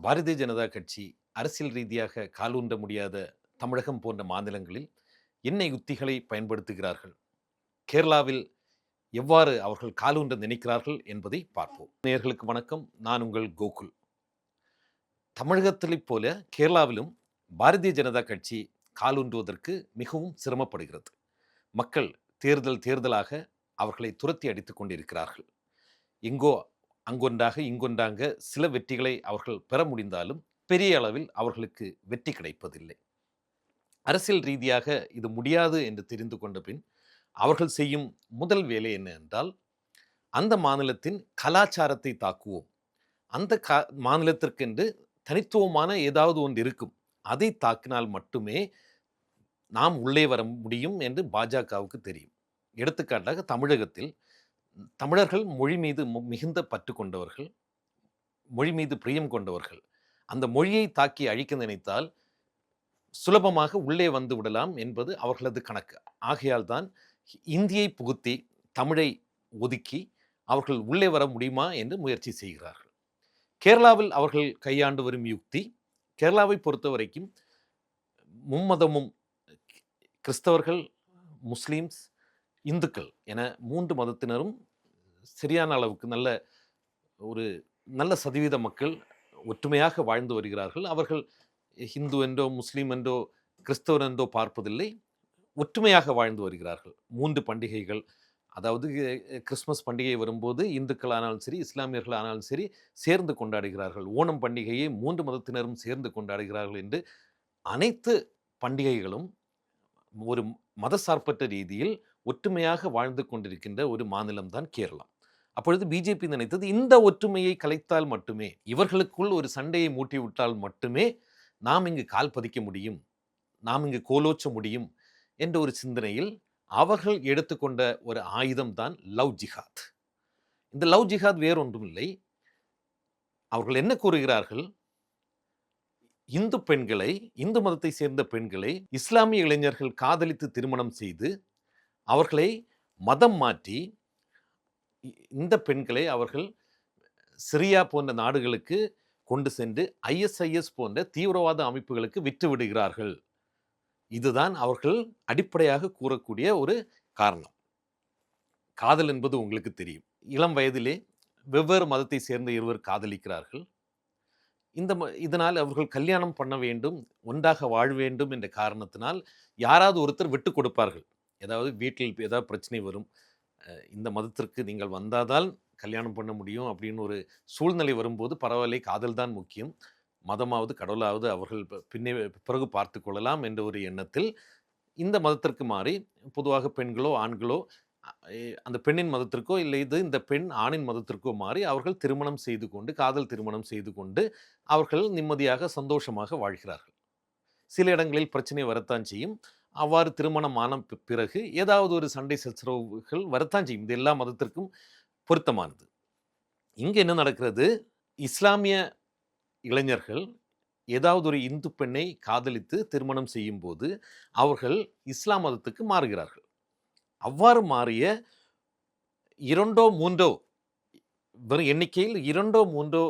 பாரதிய ஜனதா கட்சி அரசியல் ரீதியாக காலூன்ற முடியாத தமிழகம் போன்ற மாநிலங்களில் என்ன யுத்திகளை பயன்படுத்துகிறார்கள்? கேரளாவில் எவ்வாறு அவர்கள் காலூன்ற நினைக்கிறார்கள் என்பதை பார்ப்போம். நேயர்களுக்கு வணக்கம். நான் உங்கள் கோகுல். தமிழகத்திலைப் போல கேரளாவிலும் பாரதிய ஜனதா கட்சி காலூன்றுவதற்கு மிகவும் சிரமப்படுகிறது. மக்கள் தேர்தலாக அவர்களை துரத்தி அடித்துக் கொண்டிருக்கிறார்கள். எங்கோ அங்கொன்றாக, இங்கொன்றாக சில வெற்றிகளை அவர்கள் பெற முடிந்தாலும், பெரிய அளவில் அவர்களுக்கு வெற்றி கிடைப்பதில்லை. அரசியல் ரீதியாக இது முடியாது என்று தெரிந்து கொண்ட பின், அவர்கள் செய்யும் முதல் வேலை என்ன என்றால், அந்த மாநிலத்தின் கலாச்சாரத்தை தாக்குவோம். அந்த மாநிலத்திற்கென்று தனித்துவமான ஏதாவது ஒன்று இருக்கும். அதை தாக்கினால் மட்டுமே நாம் உள்ளே வர முடியும் என்று பாஜகவுக்கு தெரியும். எடுத்துக்காட்டாக தமிழகத்தில் தமிழர்கள் மொழி மீது மிகுந்த பற்று கொண்டவர்கள், மொழி மீது பிரியம் கொண்டவர்கள். அந்த மொழியை தாக்கி அழிக்க நினைத்தால் சுலபமாக உள்ளே வந்து விடலாம் என்பது அவர்களது கணக்கு. ஆகையால் தான் இந்தியை புகுத்தி தமிழை ஒதுக்கி அவர்கள் உள்ளே வர முடியுமா என்று முயற்சி செய்கிறார்கள். கேரளாவில் அவர்கள் கையாண்டு வரும் யுக்தி, கேரளாவை பொறுத்த வரைக்கும் மும்மதமும் கிறிஸ்தவர்கள், முஸ்லீம்ஸ், இந்துக்கள் என 3 மதத்தினரும் சரியான அளவுக்கு நல்ல சதவீத மக்கள் ஒற்றுமையாக வாழ்ந்து வருகிறார்கள். அவர்கள் ஹிந்து என்றோ, முஸ்லீம் என்றோ, கிறிஸ்தவர் என்றோ பார்ப்பதில்லை. ஒற்றுமையாக வாழ்ந்து வருகிறார்கள். 3 பண்டிகைகள், அதாவது கிறிஸ்மஸ் பண்டிகை வரும்போது இந்துக்கள் ஆனாலும் சரி, இஸ்லாமியர்கள் ஆனாலும் சரி சேர்ந்து கொண்டாடுகிறார்கள். ஓணம் பண்டிகையை 3 மதத்தினரும் சேர்ந்து கொண்டாடுகிறார்கள் என்று அனைத்து பண்டிகைகளும் ஒரு மதசார்பற்ற ரீதியில் ஒற்றுமையாக வாழ்ந்து கொண்டிருக்கின்ற ஒரு மாநிலம்தான் கேரளா. அப்பொழுது பிஜேபி நினைத்தது, இந்த ஒற்றுமையை கலைத்தால் மட்டுமே, இவர்களுக்குள் ஒரு சண்டையை மூட்டிவிட்டால் மட்டுமே நாம் இங்கு கால் பதிக்க முடியும், நாம் இங்கு கோலோச்ச முடியும் என்ற ஒரு சிந்தனையில் அவர்கள் எடுத்துக்கொண்ட ஒரு ஆயுதம் தான் லவ் ஜிஹாத். இந்த லவ் ஜிஹாத் வேறொன்றும் இல்லை. அவர்கள் என்ன கூறுகிறார்கள்? இந்து பெண்களை, இந்து மதத்தை சேர்ந்த பெண்களை இஸ்லாமிய இளைஞர்கள் காதலித்து திருமணம் செய்து அவர்களை மதம் மாற்றி இந்த பெண்களை அவர்கள் சிரியா போன்ற நாடுகளுக்கு கொண்டு சென்று ISIS போன்ற தீவிரவாத அமைப்புகளுக்கு விற்று விடுகிறார்கள். இதுதான் அவர்கள் அடிப்படையாக கூறக்கூடிய ஒரு காரணம். காதல் என்பது உங்களுக்கு தெரியும். இளம் வயதிலே வெவ்வேறு மதத்தை சேர்ந்த இருவர் காதலிக்கிறார்கள். இதனால் அவர்கள் கல்யாணம் பண்ண வேண்டும், ஒன்றாக வாழ வேண்டும் என்ற காரணத்தினால் யாராவது ஒருத்தர் விட்டு கொடுப்பார்கள். ஏதாவது வீட்டில் ஏதாவது பிரச்சனை வரும், இந்த மதத்திற்கு நீங்கள் வந்தாதான் கல்யாணம் பண்ண முடியும் அப்படின்னு ஒரு சூழ்நிலை வரும்போது, பரவாயில்லை, காதல் தான் முக்கியம், மதமாவது கடவுளாவது அவர்கள் பிறகு பார்த்து கொள்ளலாம் என்ற ஒரு எண்ணத்தில் இந்த மதத்திற்கு மாறி, பொதுவாக பெண்களோ ஆண்களோ அந்த பெண்ணின் மதத்திற்கோ இல்லை இந்த பெண் ஆணின் மதத்திற்கோ மாறி அவர்கள் திருமணம் செய்து கொண்டு, காதல் திருமணம் செய்து கொண்டு அவர்கள் நிம்மதியாக சந்தோஷமாக வாழ்கிறார்கள். சில இடங்களில் பிரச்சனை வரத்தான் செய்யும். அவ்வாறு திருமணம் ஆன பிறகு ஏதாவது ஒரு சண்டை சச்சரவுகள் வரத்தான் செய்யும். இது எல்லா மதத்திற்கும் பொருத்தமானது. இங்கே என்ன நடக்கிறது? இஸ்லாமிய இளைஞர்கள் ஏதாவது ஒரு இந்து பெண்ணை காதலித்து திருமணம் செய்யும் போது அவர்கள் இஸ்லாம் மதத்துக்கு மாறுகிறார்கள். அவ்வாறு மாறிய 2ஓ 3ஓ, வெறும் எண்ணிக்கையில் 2ஓ 3ஓ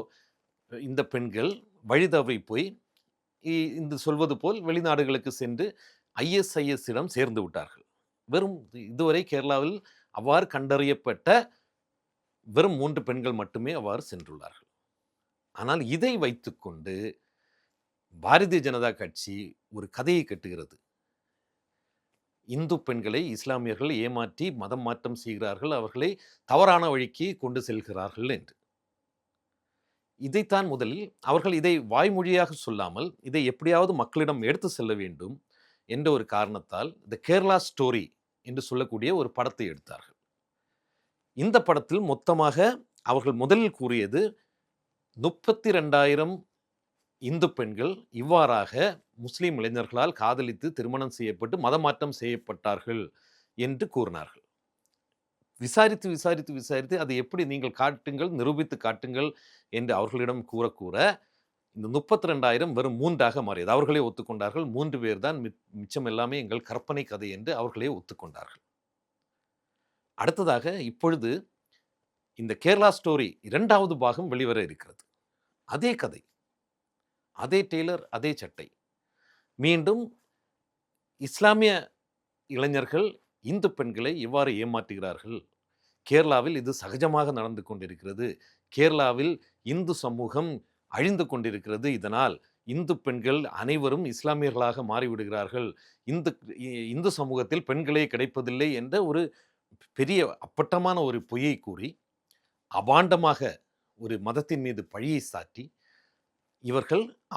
இந்த பெண்கள் வழிதவறி போய் இந்த சொல்வது போல் வெளிநாடுகளுக்கு சென்று ISIS-இடம் சேர்ந்து விட்டார்கள். வெறும் இதுவரை கேரளாவில் அவ்வாறு கண்டறியப்பட்ட வெறும் 3 பெண்கள் மட்டுமே அவ்வாறு சென்றுள்ளார்கள். ஆனால் இதை வைத்துக்கொண்டு பாரதிய ஜனதா கட்சி ஒரு கதையை கட்டுகிறது. இந்து பெண்களை இஸ்லாமியர்கள் ஏமாற்றி மதம் மாற்றம் செய்கிறார்கள், அவர்களை தவறான வழிக்கு கொண்டு செல்கிறார்கள் என்று. இதைத்தான் முதலில் அவர்கள் இதை வாய்மொழியாக சொல்லாமல், இதை எப்படியாவது மக்களிடம் எடுத்து செல்ல வேண்டும் என்ற ஒரு காரணத்தால் த கேரளா ஸ்டோரி என்று சொல்லக்கூடிய ஒரு படத்தை எடுத்தார்கள். இந்த படத்தில் மொத்தமாக அவர்கள் முதலில் கூறியது 32,000 இந்து பெண்கள் இவ்வாறாக முஸ்லிம் இளைஞர்களால் காதலித்து திருமணம் செய்யப்பட்டு மதமாற்றம் செய்யப்பட்டார்கள் என்று கூறினார்கள். விசாரித்து விசாரித்து விசாரித்து அதை எப்படி நீங்கள் காட்டுங்கள், நிரூபித்து காட்டுங்கள் என்று அவர்களிடம் கூற இந்த 32,000 வெறும் 3ஆக மாறியது. அவர்களே ஒத்துக்கொண்டார்கள். 3 பேர் தான், மிச்சம் எல்லாமே எங்கள் கற்பனை கதை என்று அவர்களே ஒத்துக்கொண்டார்கள். அடுத்ததாக இப்பொழுது இந்த கேரளா ஸ்டோரி 2வது பாகம் வெளிவர இருக்கிறது. அதே கதை. அதே டெய்லர், அதே சட்டை. மீண்டும் இஸ்லாமிய இளைஞர்கள் இந்து பெண்களை எவ்வாறு ஏமாற்றுகிறார்கள்? கேரளாவில் இது சகஜமாக நடந்து கொண்டிருக்கிறது. கேரளாவில் இந்து சமூகம் அழிந்து கொண்டிருக்கிறது. இதனால் இந்து பெண்கள் அனைவரும் இஸ்லாமியர்களாக மாறிவிடுகிறார்கள். இந்து இந்து சமூகத்தில் பெண்களே கிடைப்பதில்லை என்ற ஒரு பெரிய அப்பட்டமான ஒரு பொய்யை கூறி, அபாண்டமாக ஒரு மதத்தின் மீது பழியை சாட்டி,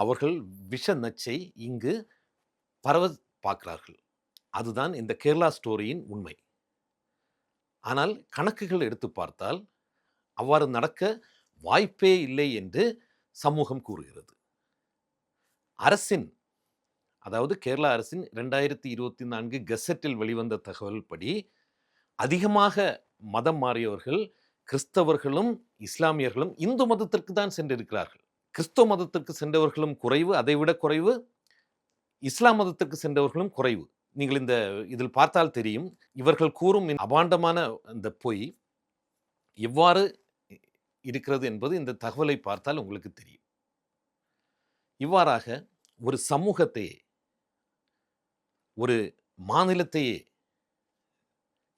அவர்கள் விஷ நச்சை இங்கு பரவ பார்க்கிறார்கள். அதுதான் இந்த கேரளா ஸ்டோரியின் உண்மை. ஆனால் கணக்குகள் எடுத்து பார்த்தால் அவ்வாறு நடக்க வாய்ப்பே இல்லை என்று சமூகம் கூறுகிறது. அரசின், அதாவது கேரளா அரசின் 2024 கெசட்டில் வெளிவந்த தகவல் படி அதிகமாக மதம் மாறியவர்கள் கிறிஸ்தவர்களும் இஸ்லாமியர்களும் இந்து மதத்திற்கு தான் சென்றிருக்கிறார்கள். கிறிஸ்தவ மதத்திற்கு சென்றவர்களும் குறைவு, அதைவிட குறைவு இஸ்லாம் மதத்திற்கு சென்றவர்களும் குறைவு. நீங்கள் இந்த இதில் பார்த்தால் தெரியும். இவர்கள் கூறும் அபாண்டமான அந்த பொய் எவ்வாறு இருக்கிறது என்பது இந்த தகவலை பார்த்தால் உங்களுக்கு தெரியும். இவ்வாறாக ஒரு சமூகத்தையே, ஒரு மாநிலத்தையே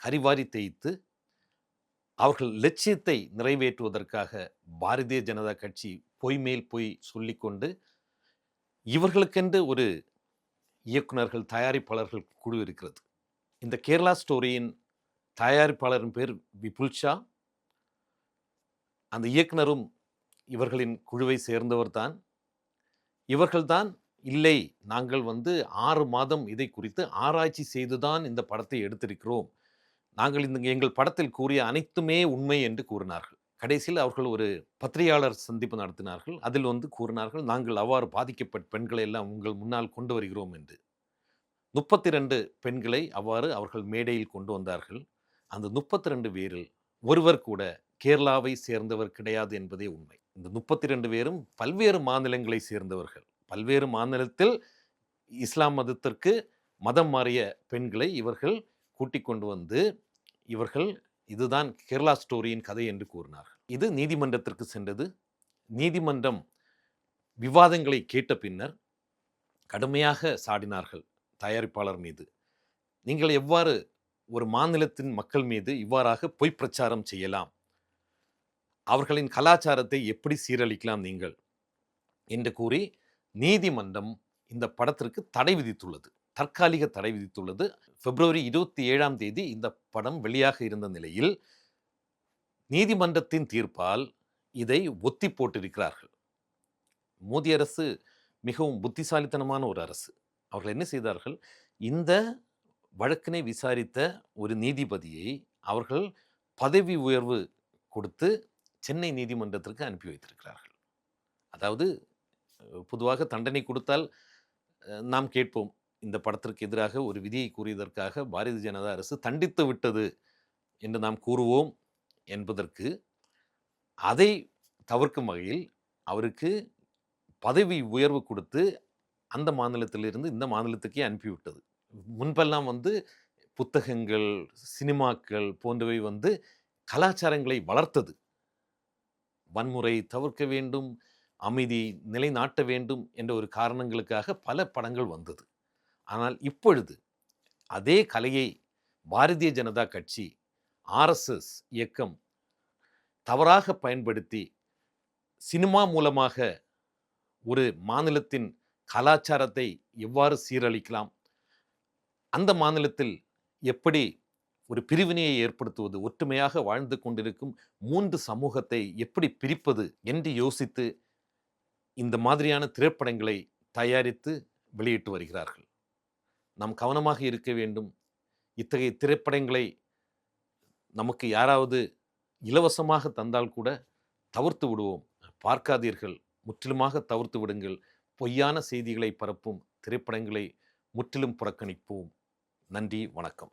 கரிவாரி தேய்த்து அவர்கள் லட்சியத்தை நிறைவேற்றுவதற்காக பாரதிய ஜனதா கட்சி பொய் மேல் பொய் சொல்லிக்கொண்டு இவர்களுக்கென்று ஒரு இயக்குனர்கள், தயாரிப்பாளர்கள் குழு இருக்கிறது. இந்த கேரளா ஸ்டோரியின் தயாரிப்பாளரின் பேர் விபுல் ஷா. அந்த இயக்குனரும் இவர்களின் குழுவை சேர்ந்தவர் தான். இவர்கள்தான் இல்லை, நாங்கள் 6 மாதம் இதை குறித்து ஆராய்ச்சி செய்துதான் இந்த படத்தை எடுத்திருக்கிறோம், நாங்கள் எங்கள் படத்தில் கூறிய அனைத்துமே உண்மை என்று கூறினார்கள். கடைசியில் அவர்கள் ஒரு பத்திரிகையாளர் சந்திப்பு நடத்தினார்கள். அதில் கூறினார்கள், நாங்கள் அவ்வாறு பாதிக்கப்பட்ட பெண்களை எல்லாம் உங்கள் முன்னால் கொண்டு வருகிறோம் என்று. 32 பெண்களை அவ்வாறு அவர்கள் மேடையில் கொண்டு வந்தார்கள். அந்த 32 பேரில் ஒருவர் கூட கேரளாவை சேர்ந்தவர் கிடையாது என்பதே உண்மை. இந்த 32 பேரும் பல்வேறு மாநிலங்களை சேர்ந்தவர்கள். பல்வேறு மாநிலத்தில் இஸ்லாம் மதத்திற்கு மதம் மாறிய பெண்களை இவர்கள் கூட்டிக் கொண்டு வந்து இவர்கள் இதுதான் கேரளா ஸ்டோரியின் கதை என்று கூறினார்கள். இது நீதிமன்றத்திற்கு சென்றது. நீதிமன்றம் விவாதங்களை கேட்ட பின்னர் கடுமையாக சாடினார்கள் தயாரிப்பாளர் மீது. நீங்கள் எவ்வாறு ஒரு மாநிலத்தின் மக்கள் மீது இவ்வாறாக பொய் பிரச்சாரம் செய்யலாம்? அவர்களின் கலாச்சாரத்தை எப்படி சீரழிக்கலாம் நீங்கள் என்று கூறி நீதிமன்றம் இந்த படத்திற்கு தடை விதித்துள்ளது. தற்காலிக தடை விதித்துள்ளது. பிப்ரவரி 27ஆம் தேதி இந்த படம் வெளியாக இருந்த நிலையில் நீதிமன்றத்தின் தீர்ப்பால் இதை ஒத்தி போட்டிருக்கிறார்கள். மோடி அரசு மிகவும் புத்திசாலித்தனமான ஒரு அரசு. அவர்கள் என்ன செய்தார்கள்? இந்த வழக்கினை விசாரித்த ஒரு நீதிபதியை அவர்கள் பதவி உயர்வு கொடுத்து சென்னை நீதிமன்றத்திற்கு அனுப்பி வைத்திருக்கிறார்கள். அதாவது பொதுவாக தண்டனை கொடுத்தால் நாம் கேட்போம், இந்த படத்திற்கு எதிராக ஒரு விதியை கூறியதற்காக பாரதிய ஜனதா அரசு தண்டித்து விட்டது என்று நாம் கூறுவோம் என்பதற்கு, அதை தவிர்க்கும் வகையில் அவருக்கு பதவி உயர்வு கொடுத்து அந்த மாநிலத்திலிருந்து இந்த மாநிலத்துக்கே அனுப்பிவிட்டது. முன்பெல்லாம் புத்தகங்கள், சினிமாக்கள் போன்றவை கலாச்சாரங்களை வளர்த்தது. வன்முறை தவிர்க்க வேண்டும், அமைதி நிலைநாட்ட வேண்டும் என்ற ஒரு காரணங்களுக்காக பல படங்கள் வந்தது. ஆனால் இப்பொழுது அதே கலையை பாரதிய ஜனதா கட்சி, ஆர்எஸ்எஸ் இயக்கம் தவறாக பயன்படுத்தி சினிமா மூலமாக ஒரு மாநிலத்தின் கலாச்சாரத்தை எவ்வாறு சீரழிக்கலாம், அந்த மாநிலத்தில் எப்படி ஒரு பிரிவினையை ஏற்படுத்துவது, ஒற்றுமையாக வாழ்ந்து கொண்டிருக்கும் 3 சமூகத்தை எப்படி பிரிப்பது என்று யோசித்து இந்த மாதிரியான திரைப்படங்களை தயாரித்து வெளியிட்டு வருகிறார்கள். நாம் கவனமாக இருக்க வேண்டும். இத்தகைய திரைப்படங்களை நமக்கு யாராவது இலவசமாக தந்தால் கூட தவிர்த்து விடுவோம். பார்க்காதீர்கள், முற்றிலுமாக தவிர்த்து விடுங்கள். பொய்யான செய்திகளை பரப்பும் திரைப்படங்களை முற்றிலும் புறக்கணிப்போம். நன்றி, வணக்கம்.